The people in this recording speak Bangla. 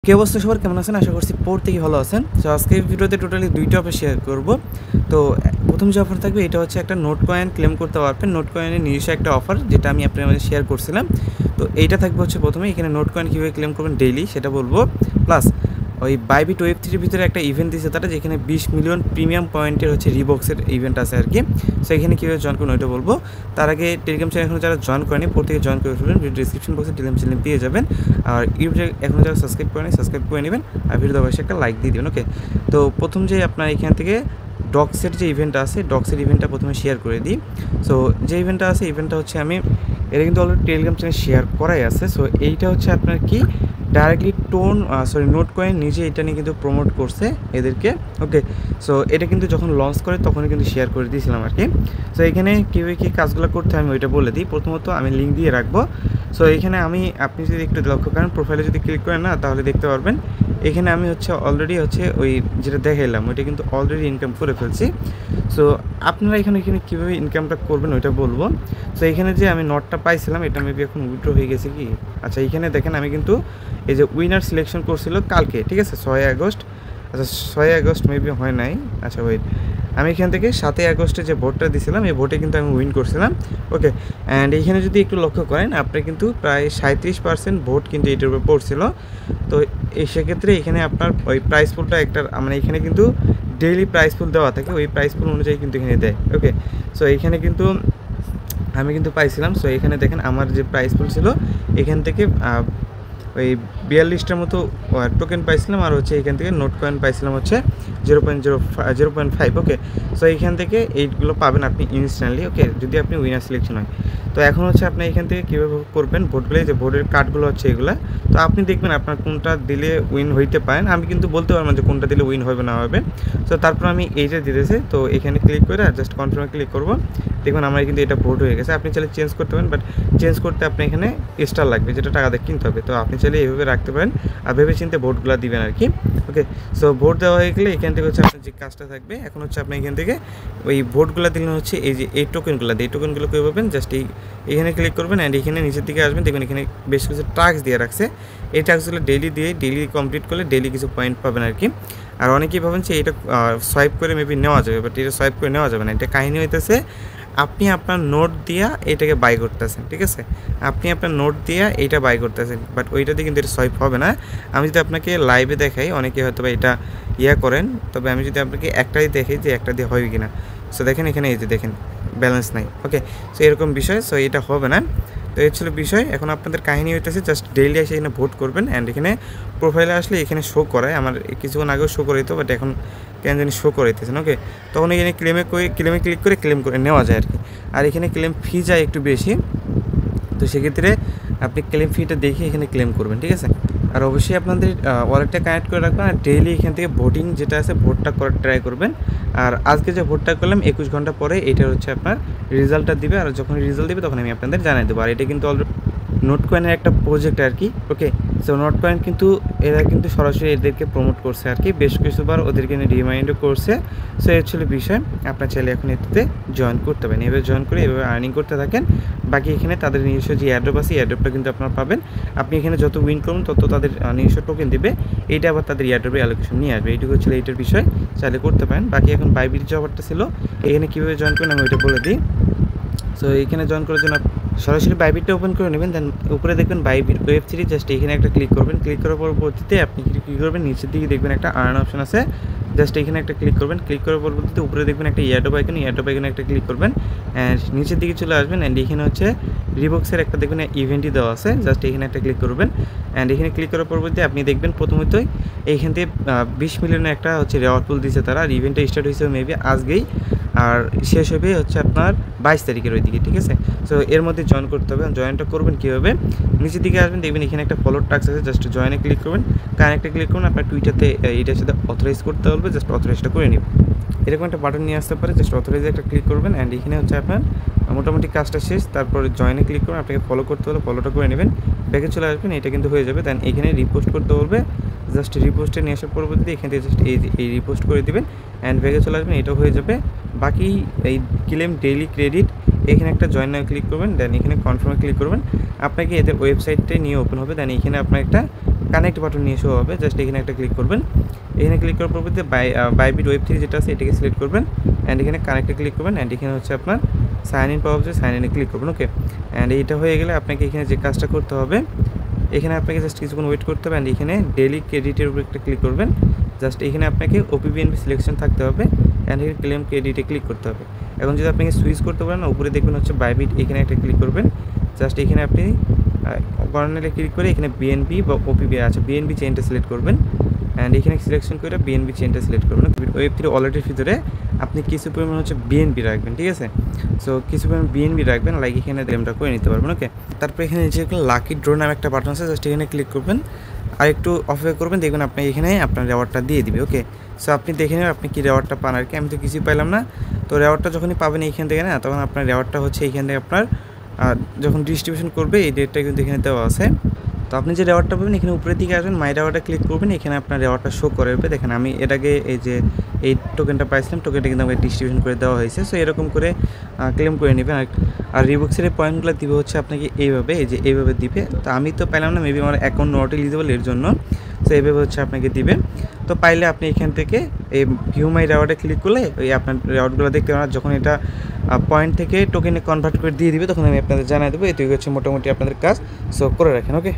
কি অবস্থা সবার, কেমন আছেন? আশা করছি প্রত্যেকেই ভালো আছেন। তো আজকে এই ভিডিওতে টোটালি দুইটা অফার শেয়ার করব। তো প্রথম যে অফার থাকবে এটা হচ্ছে একটা নোট কয়েন ক্লেম করতে পারবেন। নোট কয়েনের নিজস্ব একটা অফার যেটা আমি আপনার মাঝে শেয়ার করছিলাম। তো এইটা থাকবে হচ্ছে প্রথমে এখানে নোট কয়েন কীভাবে ক্লেম করবেন ডেইলি সেটা বলবো। প্লাস ওই বাইবিট ওয়েব3 ভিতরে একটা ইভেন্ট দিয়েছে তারা, যেখানে 20 মিলিয়ন প্রিমিয়াম পয়েন্টের হচ্ছে রিবক্সের ইভেন্ট আছে আর কি। সো এখানে কীভাবে জয়েন করবেন ওইটা বলবো। তার আগে টেলিগ্রাম চ্যানেল এখনো যারা জয়েন করেনি প্রত্যেকে জয়েন করে ফেলবেন। ভিডিও ডিসক্রিপশন বক্সে টেলিগ্রাম চ্যানেল পেয়ে যাবেন। আর ইউটিউবে এখনো যারা সাবস্ক্রাইব করেনি সাবস্ক্রাইব করে নেবেন, আর ভিডিও অবশ্যই একটা লাইক দিয়ে দেবেন। ওকে, তো প্রথম যে আপনার এখান থেকে ডক্সের যে ইভেন্টটা আছে, ডক্সের ইভেন্টটা প্রথমে শেয়ার করে দিই। সো যে ইভেন্টটা আছে, ইভেন্টটা হচ্ছে আমি এটা কিন্তু অলরেডি টেলিগ্রাম চ্যানেল শেয়ার করাই আছে। সো এইটা হচ্ছে আপনার কি ডাইরেক্টলি নোট কয়েন নিজে এটা নিয়ে কিন্তু প্রমোট করছে এদেরকে। ওকে, সো এটা কিন্তু যখন লঞ্চ করে তখনই কিন্তু শেয়ার করে দিয়েছিলাম আর কি। সো এখানে কীভাবে কী কাজগুলো করতে হয় আমি ওইটা বলে দিই। প্রথমত আমি লিঙ্ক দিয়ে রাখবো। সো এখানে আপনি যদি একটু লক্ষ্য করেন প্রোফাইলে যদি ক্লিক করেন না, তাহলে দেখতে পারবেন এখানে আমি হচ্ছে অলরেডি হচ্ছে ওই যেটা দেখাইলাম ওইটা কিন্তু অলরেডি ইনকাম করে ফেলছি। সো আপনারা এখানে কীভাবে ইনকামটা করবেন ওইটা বলবো। সো এখানে যে আমি নটটা পাইছিলাম এটা মেবি এখন উইথড্র হয়ে গেছে কি। আচ্ছা, এখানে দেখেন আমি কিন্তু এই যে উইনার সিলেকশন করছিল কালকে, ঠিক আছে 6 আগস্ট। আচ্ছা 6 আগস্ট মেবি হয় নাই। আচ্ছা ওয়েট, আমি এখান থেকে 7 আগস্টে যে ভোটটা দিয়েছিলাম এই ভোটে কিন্তু আমি উইন করছিলাম। ওকে, অ্যান্ড এইখানে যদি একটু লক্ষ্য করেন আপনার কিন্তু প্রায় 37% ভোট কিন্তু এটার উপর পড়ছিল। তো এই সেক্ষেত্রে এখানে আপনার ওই প্রাইস পুলটা একটা মানে এখানে কিন্তু ডেইলি প্রাইস পুল দেওয়া থাকে, ওই প্রাইস পুল অনুযায়ী কিন্তু এখানে দেয়। ওকে, সো এইখানে কিন্তু আমি কিন্তু পাইছিলাম। সো এখানে দেখেন আমার যে প্রাইস পুল ছিল এখান থেকে ওই 42টার মতো টোকেন পাইছিলাম, আর হচ্ছে এখান থেকে নোট কয়েন পাইছিলাম হচ্ছে 0.5। ওকে, সো এইখান থেকে এইগুলো পাবেন আপনি ইনস্ট্যান্টলি। ওকে, যদি আপনি উইনার সিলেকশন হয়। তো এখন হচ্ছে আপনি এখান থেকে কীভাবে করবেন ভোটগুলো, যে ভোটের কার্ডগুলো হচ্ছে এগুলো। তো আপনি দেখবেন আপনার কোনটা দিলে উইন হইতে পারেন। আমি কিন্তু বলতে পারবো যে কোনটা দিলে উইন হবে না হবে। সো তারপর আমি এইটা দিতেছি। তো এখানে ক্লিক করে জাস্ট কনফার্মে ক্লিক করবো। দেখুন আমার কিন্তু এটা ভোট হয়ে গেছে। আপনি চাইলে চেঞ্জ করতে পারেন, বাট চেঞ্জ করতে আপনি এখানে স্টার লাগবে, যেটা টাকা দিয়ে কিনতে হবে। তো আপনি চাইলে এইভাবে রাখতে পারেন আর ভেবে চিন্তে ভোটগুলো দিবেন আর কি। ওকে, সো ভোট দেওয়া হয়ে গেলে এখান থেকে হচ্ছে আপনার যে কাজটা থাকবে এখন হচ্ছে আপনি এখান থেকে ওই ভোটগুলো দিলেন হচ্ছে এই যে এই টোকেনগুলো দিয়ে, এই টোকেনগুলো কী পাবেন জাস্ট এখানে ক্লিক করবেন অ্যান্ড এখানে নিচের দিকে আসবেন। দেখবেন এখানে বেশ কিছু টাস্ক দিয়ে রাখছে। এই টাস্কগুলো ডেইলি কমপ্লিট করলে ডেইলি কিছু পয়েন্ট পাবেন আর কি। আর অনেকেই ভাবেন যে এটা সোয়াইপ করে মেবি নেওয়া যাবে, বাট এটা সোয়াইপ করে নেওয়া যাবে না। এটা কাহিনী হইতেছে আপনি আপনার নোট দিয়া এটাকে বাই করতেছেন, ঠিক আছে? আপনি আপনার নোট দিয়া এইটা বাই করতেছেন, বাট ওইটাতে কিন্তু এটা সোয়াইপ হবে না। আমি যদি আপনাকে লাইভে দেখাই, অনেকে হয়তো বা এটা করেন, তবে আমি যদি আপনাকে একটাই দেখাই যে একটা দিয়ে হয় কিনা। সো দেখেন এখানে এই যে দেখেন ব্যালেন্স নাই। ওকে, সো এরকম বিষয়, সো এটা হবে না। তো এই ছিল বিষয়। এখন আপনাদের কাহিনী হইতেছে জাস্ট ডেইলি এসে এখানে ভোট করবেন অ্যান্ড এখানে প্রোফাইলে আসলে এখানে শো করায়। আমার কিছুক্ষণ আগেও শো করাইতো, বাট এখন কেন জানি শো করাইতেছেন। ওকে, তখন এখানে ক্লেমে ক্লিক করে ক্লেম করে নেওয়া যায় আর কি। আর এখানে ক্লেম ফি যায় একটু বেশি, তো সেক্ষেত্রে আপনি ক্লেম ফিটা দেখে এখানে ক্লেম করবেন, ঠিক আছে? আর অবশ্যই আপনাদের ওয়ালেটটা কানেক্ট করে রাখবেন আর ডেইলি এখান থেকে ভোটিং যেটা আছে ভোটটা করার ট্রাই করবেন। আর আজকে যে ভোটটা করলাম 21 ঘন্টা পরে এটার হচ্ছে আপনার রেজাল্টটা দিবে, আর যখন রেজাল্ট দিবে তখন আমি আপনাদের জানিয়ে দেবো। আর এটা কিন্তু অলরেডি নোট কয়েনের একটা প্রজেক্ট আর কি। ওকে, সো নোট কয়েন কিন্তু এরা কিন্তু সরাসরি এদেরকে প্রমোট করছে আর কি, বেশ কিছুবার ওদেরকে রিমাইন্ডও করছে। সো এই ছিল বিষয়। আপনার চাইলে এখন এটাতে জয়েন করতে পারেন, এভাবে জয়েন করে এভাবে আর্নিং করতে থাকেন। বাকি এখানে তাদের নিজস্ব যে অ্যাড্রপ আছে অ্যাড্রপটা কিন্তু আপনারা পাবেন। আপনি এখানে যত উইন করুন তত তাদের নিজস্ব টোকেন দেবে, এইটা আবার তাদের অ্যাড্রপে অ্যালোকেশন নিয়ে আসবে। এইটুকু ছিল এইটার বিষয়, চাইলে করতে পারেন। বাকি এখন বাইবিট যে অফারটা ছিল এখানে কীভাবে জয়েন করেন আমি ওইটা বলে দিই। সো এখানে জয়েন করার জন্য সরাসরি বাইবিটটা ওপেন করে নেবেন। দেন উপরে দেখবেন বাইবিট ওয়েব3, জাস্ট এখানে একটা ক্লিক করবেন। ক্লিক করার পরবর্তীতে আপনি কী করবেন, নিচের দিকে দেখবেন একটা আর্ন অপশন আছে, জাস্ট এখানে একটা ক্লিক করবেন। ক্লিক করার পরবর্তীতে উপরে দেখবেন একটা ইয়ারড্রপ আইকনে একটা ক্লিক করবেন অ্যান্ড নিচের দিকে চলে আসবেন। অ্যান্ড এখানে হচ্ছে রিবক্সের একটা দেখবেন ইভেন্টই দেওয়া আছে, জাস্ট এখানে একটা ক্লিক করবেন। অ্যান্ড এখানে ক্লিক করার পরবর্তীতে আপনি দেখবেন প্রথমতই এইখান থেকে 20 মিলিয়নের একটা হচ্ছে রেওয়ার্ড পুল দিয়েছে তারা। আর ইভেন্টটা স্টার্ট হয়েছে মেবি আজকেই, আর শেষ হবে হচ্ছে আপনার 22 তারিখের ওই দিকে, ঠিক আছে? সো এর মধ্যে জয়েন করতে হবে। জয়েনটা করবেন কীভাবে, নিচের দিকে আসবেন, দেখবেন এখানে একটা ফলোর টাস্ক আছে, জাস্ট জয়েনে ক্লিক করবেন। কানেক্টে ক্লিক করুন, আপনার টুইটারতে এইটার সাথে অথরাইজ করতে বলবে, জাস্ট অথরাইজটা করে নিন। এরকম একটা বাটন নিয়ে আসতে পারে, জাস্ট অথরাইজে একটা ক্লিক করবেন। অ্যান্ড এখানে হচ্ছে আপনার মোটামুটি কাজটা শেষ। তারপরে জয়েনে ক্লিক করুন, আপনাকে ফলো করতে হলে ফলোটা করে নেবেন, ব্যাগে চলে আসবেন, এটা কিন্তু হয়ে যাবে। দেন এখানে রিপোস্ট করতে বলবে, জাস্ট রিপোস্টে নিয়ে আসার পরবর্তীতে এখান থেকে জাস্ট এই রিপোস্ট করে দেবেন অ্যান্ড ব্যাগে চলে আসবেন, এটাও হয়ে যাবে। বাকি এই ক্লেম ডেইলি ক্রেডিট এখানে একটা জয়েন নাও ক্লিক করবেন। দেন এখানে কনফার্মে ক্লিক করবেন, আপনাকে এদের ওয়েবসাইটটাই নিয়ে ওপেন হবে। দেন এখানে আপনার একটা কানেক্ট বাটন নিয়ে শো হবে। জাস্ট এখানে একটা ক্লিক করবেন। এখানে ক্লিক করার পরবর্তীতে বাইবিট ওয়েব 3 যেটা আছে এটাকে সিলেক্ট করবেন অ্যান্ড এখানে কানেক্টে ক্লিক করবেন অ্যান্ড এখানে হচ্ছে আপনার সাইন ইন পাওয়া যাচ্ছে, সাইন ইনে ক্লিক করবেন। ওকে, অ্যান্ড এইটা হয়ে গেলে আপনাকে এখানে যে কাজটা করতে হবে, এখানে আপনাকে জাস্ট কিছুক্ষণ ওয়েট করতে হবে অ্যান্ড এখানে ডেইলি ক্রেডিটের উপর একটা ক্লিক করবেন। জাস্ট এখানে আপনাকে ওপিবিএনবি সিলেকশন থাকতে হবে অ্যান্ড এখানে ক্লেম ক্রেডিটে ক্লিক করতে হবে। এখন যদি আপনাকে সুইচ করতে পারেন, উপরে দেখবেন হচ্ছে বাইবিট, এখানে একটা ক্লিক করবেন। জাস্ট এখানে আপনি কর্নারে ক্লিক করে এখানে বিএনবি বা ওপিবি আছে, বিএনবি চেইনটা সিলেক্ট করবেন অ্যান্ড এখানে সিলেকশন করে বিএনবি চেইনটা সিলেক্ট করবেন। ওয়েব 3 ওয়ালেটের ভিতরে আপনি কিছু পরিমাণ হচ্ছে বিএনবি রাখবেন, ঠিক আছে? সো কিছু পরিমাণ বিএনবি রাখবেন, লাইক এখানে ক্লেমটা করে নিতে পারবেন। ওকে, তারপর এখানে যে লাকি ড্র নামে একটা বাটন আছে, জাস্ট এখানে ক্লিক করবেন আর একটু অপেক্ষা করবেন, দেখবেন আপনি এখানে আপনার রেওয়ার্ডটা দিয়ে দিবে। ওকে, সো আপনি দেখে নেবেন আপনি কি রেওয়ার্ডটা পান আর কি। আমি তো কিছুই পাইলাম না। তো রেওয়ার্ডটা যখনই পাবেন এইখান থেকে না, তখন আপনার রেওয়ার্ডটা হচ্ছে এইখান থেকে আপনার যখন ডিস্ট্রিবিউশন করবে এই ডেটটা কিন্তু এখানে দেওয়া আছে। তো আপনি যে রেওয়ার্ডটা পাবেন এখানে উপরের দিকে আসবেন, মাই রেওয়ার্ডটা ক্লিক করবেন, এখানে আপনার রেওয়ার্ডটা শো করবে। দেখেন আমি এর আগে এই যে এই টোকেনটা পাইছিলাম, টোকেনটা কিন্তু আমাকে ডিস্ট্রিবিউশন করে দেওয়া হয়েছে। সো এরকম করে ক্লেম করে নেবেন। আর রিবক্সের এই পয়েন্টগুলো দিবে হচ্ছে আপনাকে এইভাবে, এই যে এইভাবে দিবে। তো আমি তো পাইলাম না, মেবি আমার অ্যাকাউন্ট নট এলিজিবল এর জন্য। সো এইভাবে হচ্ছে আপনাকে দিবে। তো পাইলে আপনি এখান থেকে এই ভিউ মাই রেওয়ার্ডে ক্লিক করলে ওই আপনার রেওয়ার্ডগুলো দেখতে পারেন। যখন এটা পয়েন্ট থেকে টোকেনে কনভার্ট করে দিয়ে দিবে তখন আমি আপনাদের জানাই দেবো। এটুকু হচ্ছে মোটামুটি আপনাদের কাজ। সো করে রাখেন। ওকে।